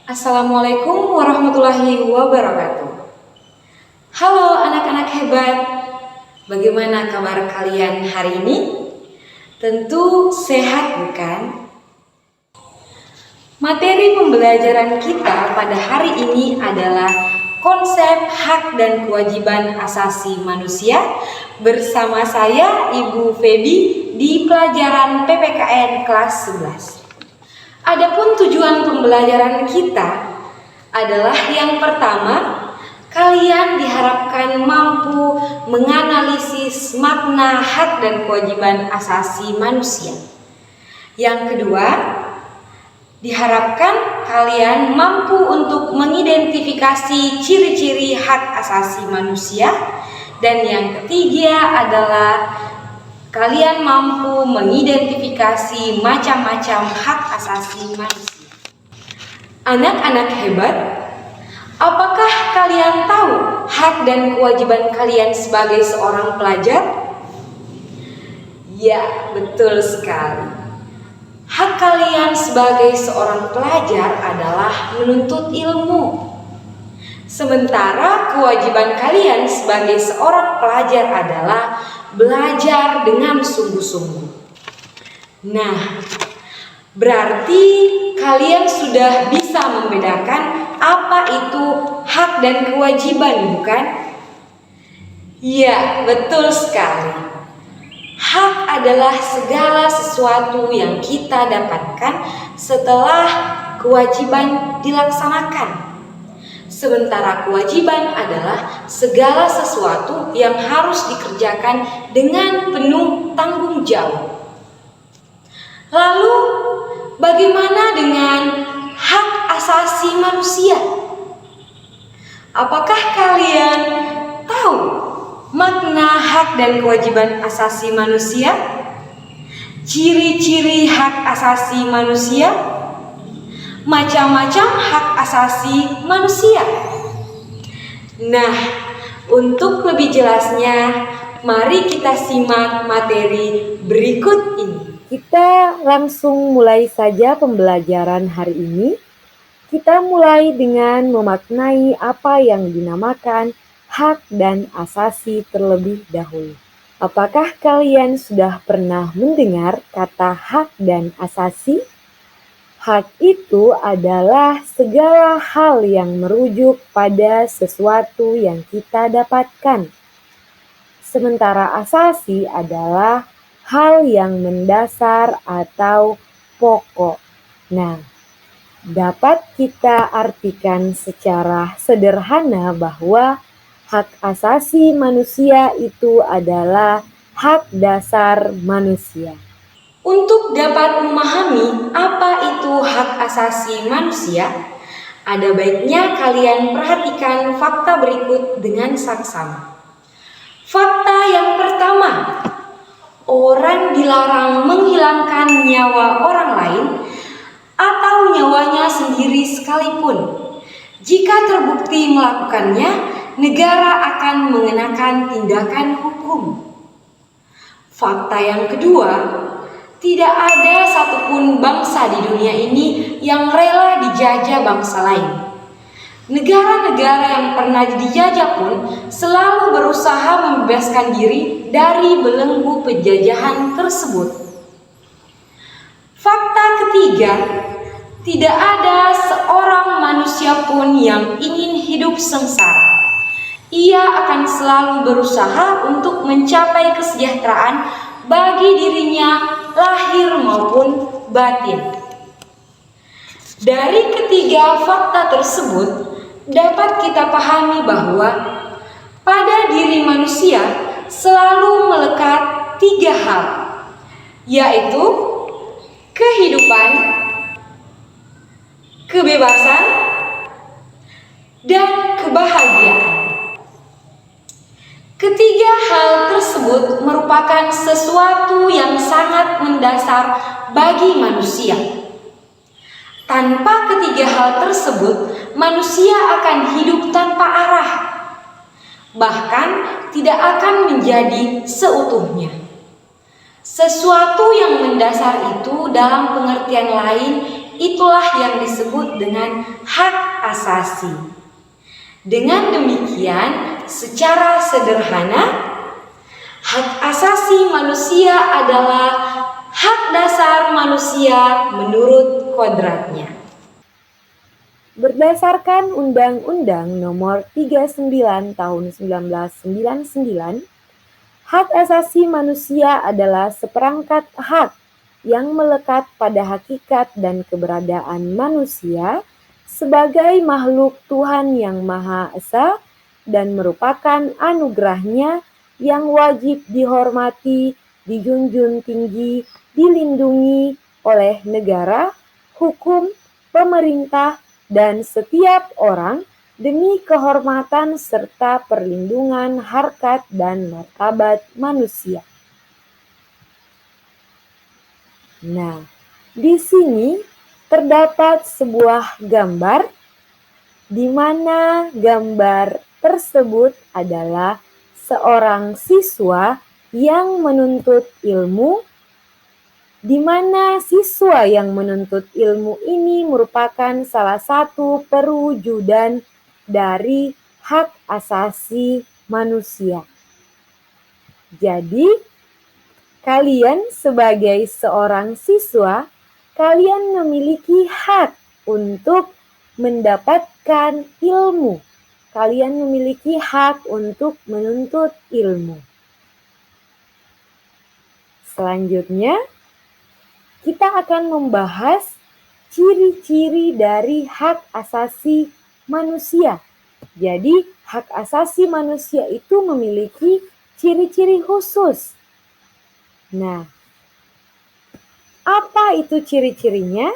Assalamualaikum warahmatullahi wabarakatuh. Halo anak-anak hebat, bagaimana kabar kalian hari ini? Tentu sehat bukan? Materi pembelajaran kita pada hari ini adalah konsep hak dan kewajiban asasi manusia bersama saya Ibu Feby di pelajaran PPKN kelas 11. Adapun tujuan pembelajaran kita adalah yang pertama, kalian diharapkan mampu menganalisis makna hak dan kewajiban asasi manusia. Yang kedua, diharapkan kalian mampu untuk mengidentifikasi ciri-ciri hak asasi manusia. Dan yang ketiga adalah kalian mampu mengidentifikasi macam-macam hak asasi manusia. Anak-anak hebat, apakah kalian tahu hak dan kewajiban kalian sebagai seorang pelajar? Ya, betul sekali. Hak kalian sebagai seorang pelajar adalah menuntut ilmu. Sementara kewajiban kalian sebagai seorang pelajar adalah belajar dengan sungguh-sungguh. Nah, berarti kalian sudah bisa membedakan apa itu hak dan kewajiban, bukan? Ya, betul sekali. Hak adalah segala sesuatu yang kita dapatkan setelah kewajiban dilaksanakan. Sementara kewajiban adalah segala sesuatu yang harus dikerjakan dengan penuh tanggung jawab. Lalu, bagaimana dengan hak asasi manusia? Apakah kalian tahu makna hak dan kewajiban asasi manusia? Ciri-ciri hak asasi manusia? Macam-macam hak asasi manusia. Nah, untuk lebih jelasnya, mari kita simak materi berikut ini. Kita langsung mulai saja pembelajaran hari ini. Kita mulai dengan memaknai apa yang dinamakan hak dan asasi terlebih dahulu. Apakah kalian sudah pernah mendengar kata hak dan asasi? Hak itu adalah segala hal yang merujuk pada sesuatu yang kita dapatkan. Sementara asasi adalah hal yang mendasar atau pokok. Nah, dapat kita artikan secara sederhana bahwa hak asasi manusia itu adalah hak dasar manusia. Untuk dapat memahami apa itu hak asasi manusia, ada baiknya kalian perhatikan fakta berikut dengan saksama. Fakta yang pertama, orang dilarang menghilangkan nyawa orang lain atau nyawanya sendiri sekalipun. Jika terbukti melakukannya, negara akan mengenakan tindakan hukum. Fakta yang kedua, tidak ada satupun bangsa di dunia ini yang rela dijajah bangsa lain. Negara-negara yang pernah dijajah pun selalu berusaha membebaskan diri dari belenggu penjajahan tersebut. Fakta ketiga, tidak ada seorang manusia pun yang ingin hidup sengsara. Ia akan selalu berusaha untuk mencapai kesejahteraan bagi dirinya lahir maupun batin. Dari ketiga fakta tersebut dapat kita pahami bahwa pada diri manusia selalu melekat tiga hal, yaitu kehidupan, kebebasan, dan kebahagiaan. Ketiga hal tersebut merupakan sesuatu yang sangat mendasar bagi manusia. Tanpa ketiga hal tersebut, manusia akan hidup tanpa arah, bahkan tidak akan menjadi seutuhnya. Sesuatu yang mendasar itu dalam pengertian lain itulah yang disebut dengan hak asasi. Dengan demikian, secara sederhana, hak asasi manusia adalah hak dasar manusia menurut kodratnya. Berdasarkan Undang-Undang Nomor 39 Tahun 1999, hak asasi manusia adalah seperangkat hak yang melekat pada hakikat dan keberadaan manusia sebagai makhluk Tuhan yang Maha Esa dan merupakan anugerahnya yang wajib dihormati, dijunjung tinggi, dilindungi oleh negara, hukum, pemerintah, dan setiap orang demi kehormatan serta perlindungan harkat dan martabat manusia. Nah, di sini terdapat sebuah gambar di mana gambar tersebut adalah seorang siswa yang menuntut ilmu, di mana siswa yang menuntut ilmu ini merupakan salah satu perwujudan dari hak asasi manusia. Jadi, kalian sebagai seorang siswa, kalian memiliki hak untuk mendapatkan ilmu. Kalian memiliki hak untuk menuntut ilmu. Selanjutnya, kita akan membahas ciri-ciri dari hak asasi manusia. Jadi, hak asasi manusia itu memiliki ciri-ciri khusus. Nah, apa itu ciri-cirinya?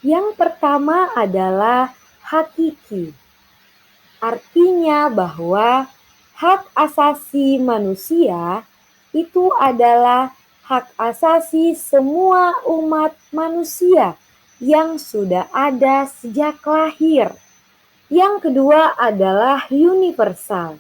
Yang pertama adalah hakiki. Artinya bahwa hak asasi manusia itu adalah hak asasi semua umat manusia yang sudah ada sejak lahir. Yang kedua adalah universal.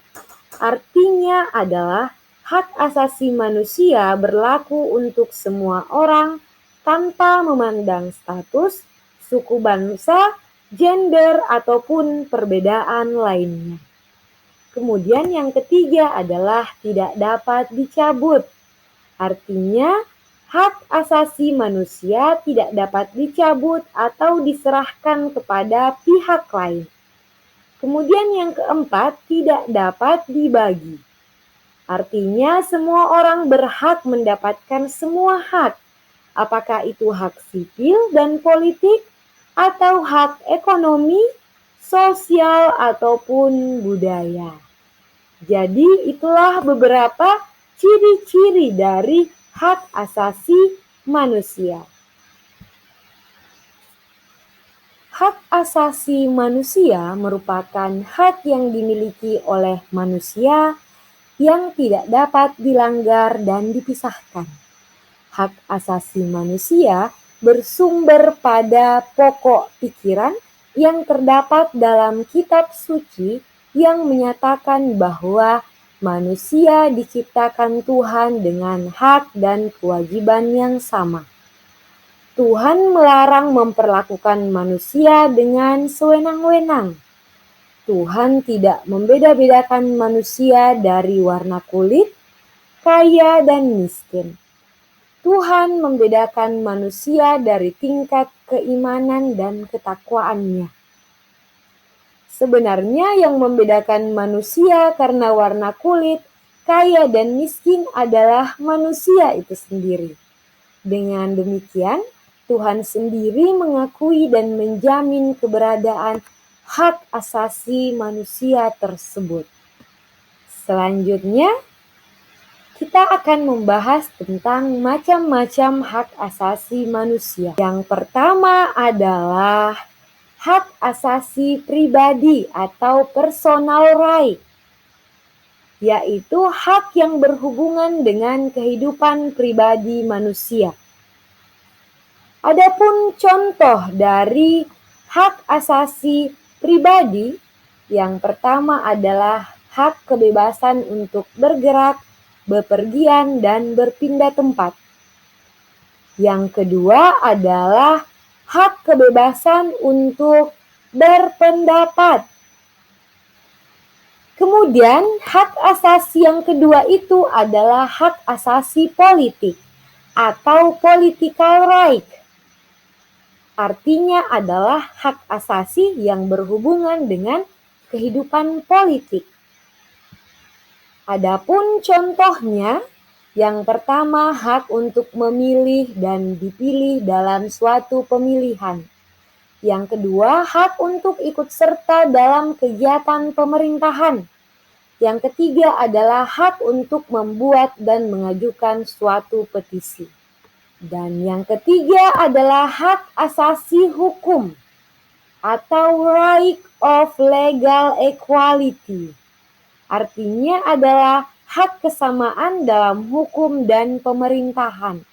Artinya adalah hak asasi manusia berlaku untuk semua orang tanpa memandang status, suku bangsa, gender, ataupun perbedaan lainnya. Kemudian yang ketiga adalah tidak dapat dicabut. Artinya, hak asasi manusia tidak dapat dicabut atau diserahkan kepada pihak lain. Kemudian yang keempat, tidak dapat dibagi. Artinya, semua orang berhak mendapatkan semua hak, apakah itu hak sipil dan politik, atau hak ekonomi, sosial, ataupun budaya. Jadi, itulah beberapa ciri-ciri dari hak asasi manusia. Hak asasi manusia merupakan hak yang dimiliki oleh manusia yang tidak dapat dilanggar dan dipisahkan. Hak asasi manusia bersumber pada pokok pikiran yang terdapat dalam kitab suci yang menyatakan bahwa manusia diciptakan Tuhan dengan hak dan kewajiban yang sama. Tuhan melarang memperlakukan manusia dengan sewenang-wenang. Tuhan tidak membeda-bedakan manusia dari warna kulit, kaya dan miskin. Tuhan membedakan manusia dari tingkat keimanan dan ketakwaannya. Sebenarnya yang membedakan manusia karena warna kulit, kaya dan miskin adalah manusia itu sendiri. Dengan demikian, Tuhan sendiri mengakui dan menjamin keberadaan hak asasi manusia tersebut. Selanjutnya, kita akan membahas tentang macam-macam hak asasi manusia. Yang pertama adalah hak asasi pribadi atau personal right, yaitu hak yang berhubungan dengan kehidupan pribadi manusia. Adapun contoh dari hak asasi pribadi, yang pertama adalah hak kebebasan untuk bergerak, bepergian, dan berpindah tempat. Yang kedua adalah hak kebebasan untuk berpendapat. Kemudian hak asasi yang kedua itu adalah hak asasi politik atau political right. Artinya adalah hak asasi yang berhubungan dengan kehidupan politik. Adapun contohnya, yang pertama hak untuk memilih dan dipilih dalam suatu pemilihan. Yang kedua, hak untuk ikut serta dalam kegiatan pemerintahan. Yang ketiga adalah hak untuk membuat dan mengajukan suatu petisi. Dan yang ketiga adalah hak asasi hukum atau right of legal equality. Artinya adalah hak kesamaan dalam hukum dan pemerintahan.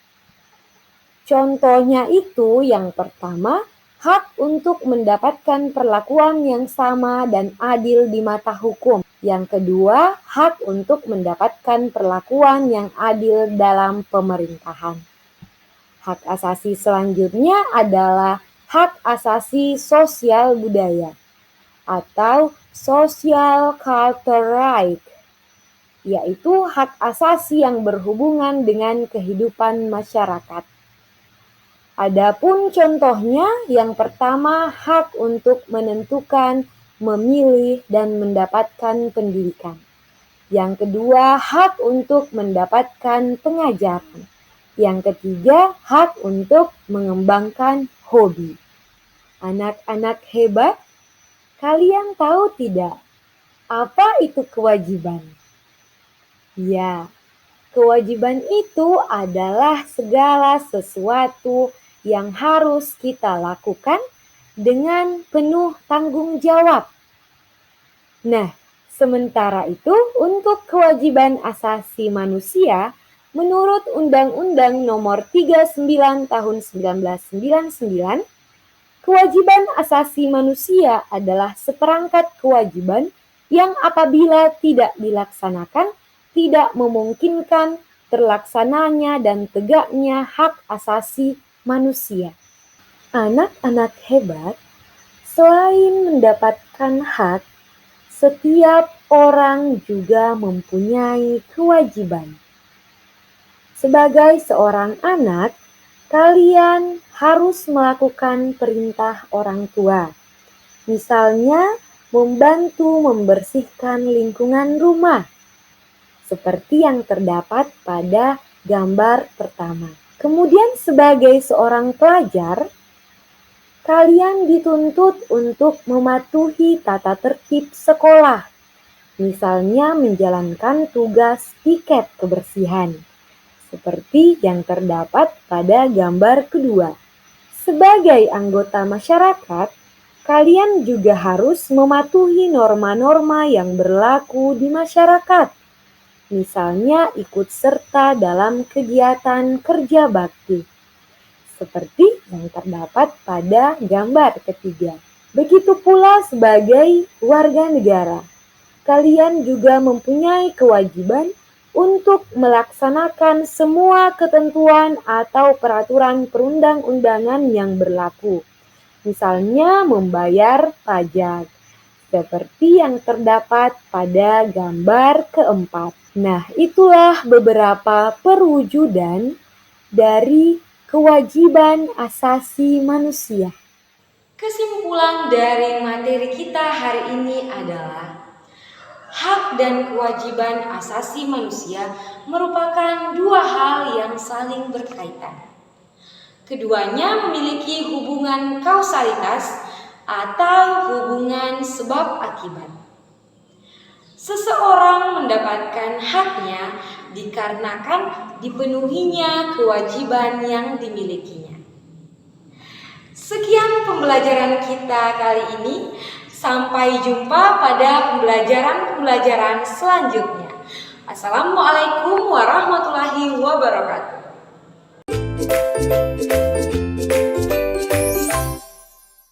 Contohnya itu yang pertama, hak untuk mendapatkan perlakuan yang sama dan adil di mata hukum. Yang kedua, hak untuk mendapatkan perlakuan yang adil dalam pemerintahan. Hak asasi selanjutnya adalah hak asasi sosial budaya atau social culture right, yaitu hak asasi yang berhubungan dengan kehidupan masyarakat. Adapun contohnya, yang pertama hak untuk menentukan, memilih, dan mendapatkan pendidikan. Yang kedua, hak untuk mendapatkan pengajaran. Yang ketiga, hak untuk mengembangkan hobi. Anak-anak hebat, kalian tahu tidak apa itu kewajiban? Ya, kewajiban itu adalah segala sesuatu yang harus kita lakukan dengan penuh tanggung jawab. Nah, sementara itu untuk kewajiban asasi manusia, menurut Undang-Undang Nomor 39 Tahun 1999, kewajiban asasi manusia adalah seperangkat kewajiban yang apabila tidak dilaksanakan, tidak memungkinkan terlaksananya dan tegaknya hak asasi manusia. Anak-anak hebat, selain mendapatkan hak, setiap orang juga mempunyai kewajiban. Sebagai seorang anak, kalian harus melakukan perintah orang tua. Misalnya, membantu membersihkan lingkungan rumah, seperti yang terdapat pada gambar pertama. Kemudian sebagai seorang pelajar, kalian dituntut untuk mematuhi tata tertib sekolah, misalnya menjalankan tugas piket kebersihan, seperti yang terdapat pada gambar kedua. Sebagai anggota masyarakat, kalian juga harus mematuhi norma-norma yang berlaku di masyarakat. Misalnya ikut serta dalam kegiatan kerja bakti, seperti yang terdapat pada gambar ketiga. Begitu pula sebagai warga negara, kalian juga mempunyai kewajiban untuk melaksanakan semua ketentuan atau peraturan perundang-undangan yang berlaku. Misalnya membayar pajak, seperti yang terdapat pada gambar keempat. Nah, itulah beberapa perwujudan dari kewajiban asasi manusia. Kesimpulan dari materi kita hari ini adalah hak dan kewajiban asasi manusia merupakan dua hal yang saling berkaitan. Keduanya memiliki hubungan kausalitas atau hubungan sebab akibat. Seseorang mendapatkan haknya dikarenakan dipenuhinya kewajiban yang dimilikinya. Sekian pembelajaran kita kali ini. Sampai jumpa pada pembelajaran-pembelajaran selanjutnya. Assalamualaikum warahmatullahi wabarakatuh.